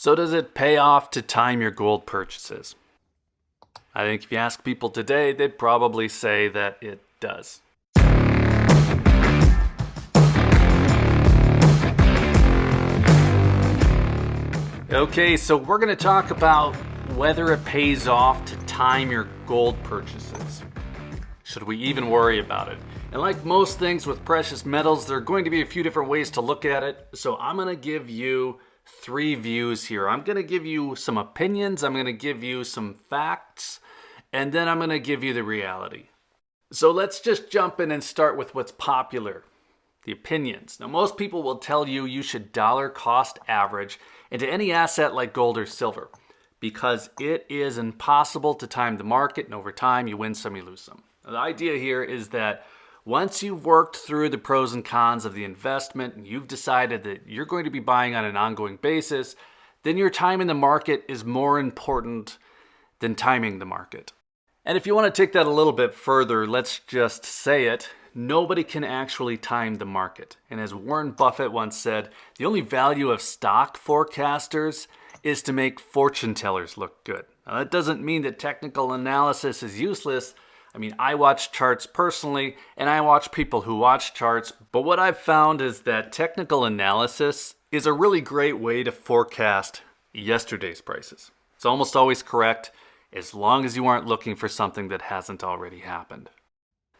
So does it pay off to time your gold purchases? I think if you ask people today, they'd probably say that it does. Okay, so we're going to talk about whether it pays off to time your gold purchases. Should we even worry about it? And like most things with precious metals, there are going to be a few different ways to look at it. So I'm going to give you 3 views here. I'm going to give you some opinions, I'm going to give you some facts, and then I'm going to give you the reality. So let's just jump in and start with what's popular, the opinions. Now, most people will tell you you should dollar cost average into any asset like gold or silver because it is impossible to time the market, and over time you win some, you lose some. Now, the idea here is that once you've worked through the pros and cons of the investment and you've decided that you're going to be buying on an ongoing basis, then your time in the market is more important than timing the market. And if you want to take that a little bit further, let's just say it, nobody can actually time the market. And as Warren Buffett once said, the only value of stock forecasters is to make fortune tellers look good. Now, that doesn't mean that technical analysis is useless. I mean, I watch charts personally, and I watch people who watch charts, but what I've found is that technical analysis is a really great way to forecast yesterday's prices. It's almost always correct, as long as you aren't looking for something that hasn't already happened.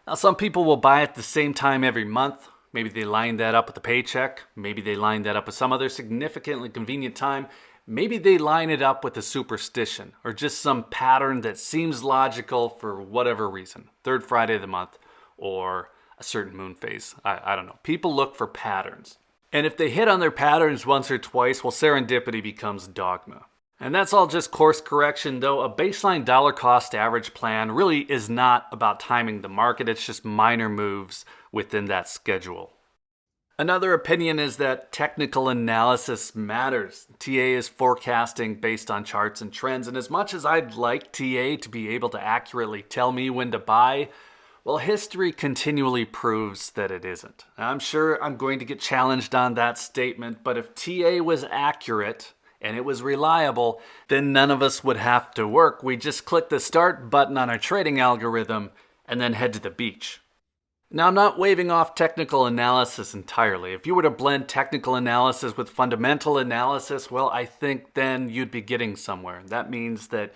Now, some people will buy at the same time every month. Maybe they line that up with a paycheck. Maybe they line that up with some other significantly convenient time. Maybe they line it up with a superstition or just some pattern that seems logical for whatever reason. Third Friday of the month or a certain moon phase. I don't know. People look for patterns. And if they hit on their patterns once or twice, well, serendipity becomes dogma. And that's all just course correction, though. A baseline dollar cost average plan really is not about timing the market. It's just minor moves within that schedule. Another opinion is that technical analysis matters. TA is forecasting based on charts and trends, and as much as I'd like TA to be able to accurately tell me when to buy, well, history continually proves that it isn't. I'm sure I'm going to get challenged on that statement, but if TA was accurate and it was reliable, then none of us would have to work. We just click the start button on our trading algorithm and then head to the beach. Now, I'm not waving off technical analysis entirely. If you were to blend technical analysis with fundamental analysis, well, I think then you'd be getting somewhere. That means that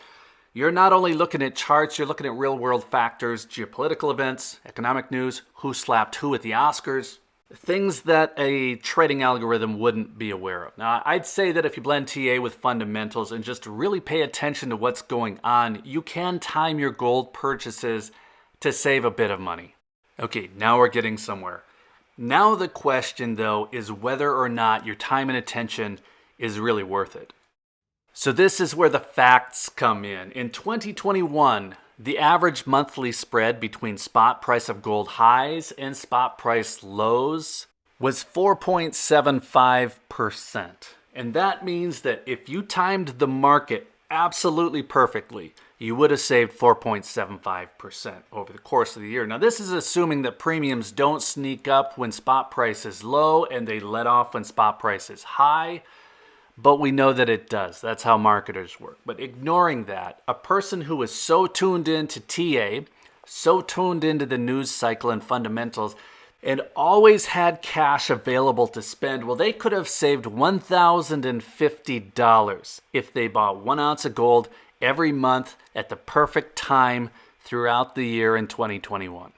you're not only looking at charts, you're looking at real-world factors, geopolitical events, economic news, who slapped who at the Oscars, things that a trading algorithm wouldn't be aware of. Now, I'd say that if you blend TA with fundamentals and just really pay attention to what's going on, you can time your gold purchases to save a bit of money. Okay, now we're getting somewhere. Now the question, though, is whether or not your time and attention is really worth it. So this is where the facts come in. In 2021, the average monthly spread between spot price of gold highs and spot price lows was 4.75%. And that means that if you timed the market absolutely perfectly, you would have saved 4.75% over the course of the year. Now, this is assuming that premiums don't sneak up when spot price is low and they let off when spot price is high, but we know that it does. That's how marketers work. But ignoring that, a person who is so tuned into TA, so tuned into the news cycle and fundamentals, and always had cash available to spend, well, they could have saved $1,050 if they bought 1 ounce of gold every month at the perfect time throughout the year in 2021.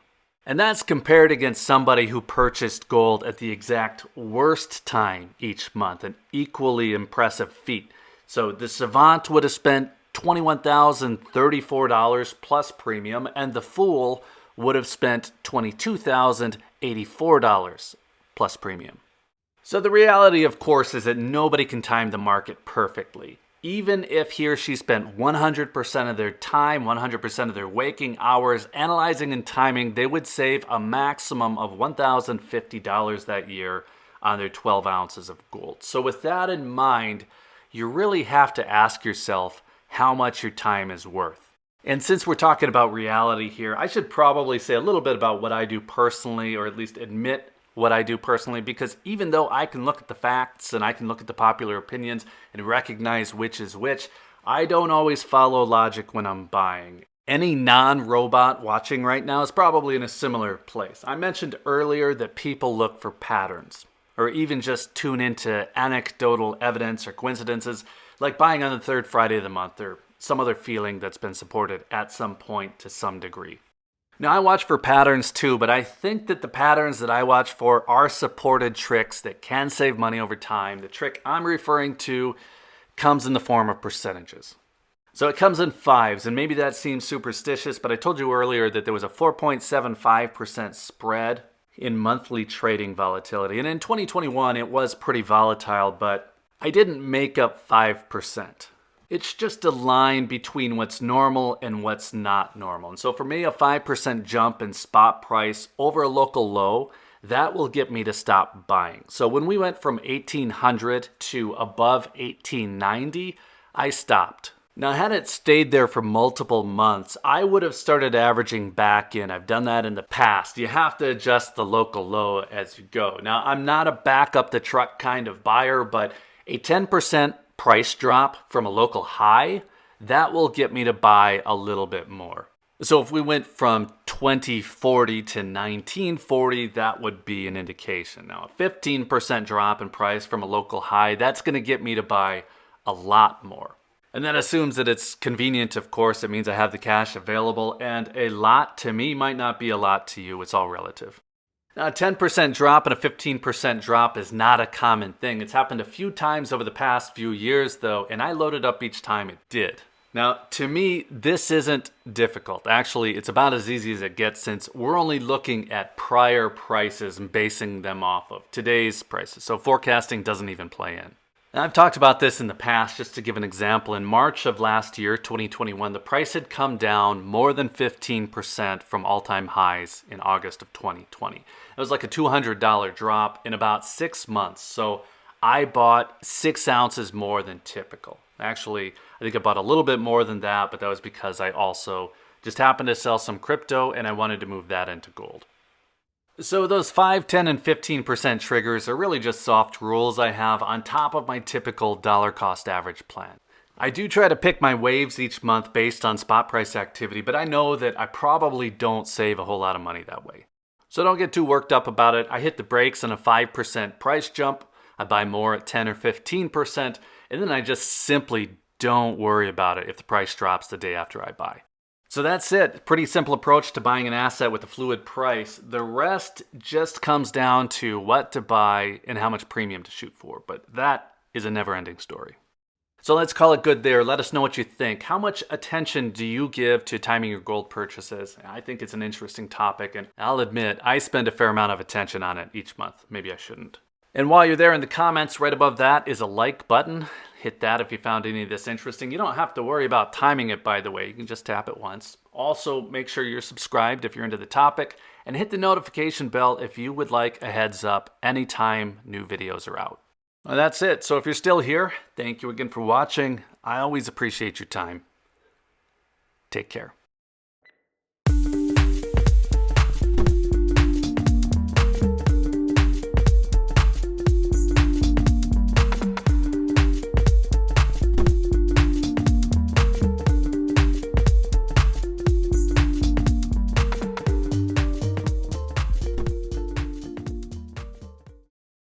And that's compared against somebody who purchased gold at the exact worst time each month, an equally impressive feat. So the savant would have spent $21,034 plus premium, and the fool would have spent $22,084 plus premium. So the reality, of course, is that nobody can time the market perfectly. Even if he or she spent 100% of their time, 100% of their waking hours analyzing and timing, they would save a maximum of $1,050 that year on their 12 ounces of gold. So with that in mind, you really have to ask yourself how much your time is worth. And since we're talking about reality here, I should probably say a little bit about what I do personally, or at least admit what I do personally, because even though I can look at the facts and I can look at the popular opinions and recognize which is which, I don't always follow logic when I'm buying. Any non-robot watching right now is probably in a similar place. I mentioned earlier that people look for patterns, or even just tune into anecdotal evidence or coincidences, like buying on the third Friday of the month or some other feeling that's been supported at some point to some degree. Now, I watch for patterns too, but I think that the patterns that I watch for are supported tricks that can save money over time. The trick I'm referring to comes in the form of percentages. So it comes in fives, and maybe that seems superstitious, but I told you earlier that there was a 4.75% spread in monthly trading volatility. And in 2021, it was pretty volatile, but I didn't make up 5%. It's just a line between what's normal and what's not normal. And so for me, a 5% jump in spot price over a local low, that will get me to stop buying. So when we went from 1800 to above 1890, I stopped. Now, had it stayed there for multiple months, I would have started averaging back in. I've done that in the past. You have to adjust the local low as you go. Now, I'm not a back up the truck kind of buyer, but a 10% price drop from a local high, that will get me to buy a little bit more. So if we went from 2040 to 1940, that would be an indication. Now, a 15% drop in price from a local high, that's going to get me to buy a lot more. And that assumes that it's convenient, of course. It means I have the cash available, and a lot to me might not be a lot to you. It's all relative. Now, a 10% drop and a 15% drop is not a common thing. It's happened a few times over the past few years, though, and I loaded up each time it did. Now, to me, this isn't difficult. Actually, it's about as easy as it gets, since we're only looking at prior prices and basing them off of today's prices. So forecasting doesn't even play in. Now, I've talked about this in the past. Just to give an example, in March of last year, 2021, the price had come down more than 15% from all-time highs in August of 2020. It was like a $200 drop in about 6 months. So I bought 6 ounces more than typical. Actually, I think I bought a little bit more than that, but that was because I also just happened to sell some crypto and I wanted to move that into gold. So those 5, 10, and 15% triggers are really just soft rules I have on top of my typical dollar cost average plan. I do try to pick my waves each month based on spot price activity, but I know that I probably don't save a whole lot of money that way. So don't get too worked up about it. I hit the brakes on a 5% price jump. I buy more at 10 or 15%, and then I just simply don't worry about it if the price drops the day after I buy. So that's it. Pretty simple approach to buying an asset with a fluid price. The rest just comes down to what to buy and how much premium to shoot for. But that is a never-ending story. So let's call it good there. Let us know what you think. How much attention do you give to timing your gold purchases? I think it's an interesting topic, and I'll admit I spend a fair amount of attention on it each month. Maybe I shouldn't. And while you're there in the comments, right above that is a like button. Hit that if you found any of this interesting. You don't have to worry about timing it, by the way. You can just tap it once. Also, make sure you're subscribed if you're into the topic, and hit the notification bell if you would like a heads up anytime new videos are out. Well, that's it. So if you're still here, thank you again for watching. I always appreciate your time. Take care.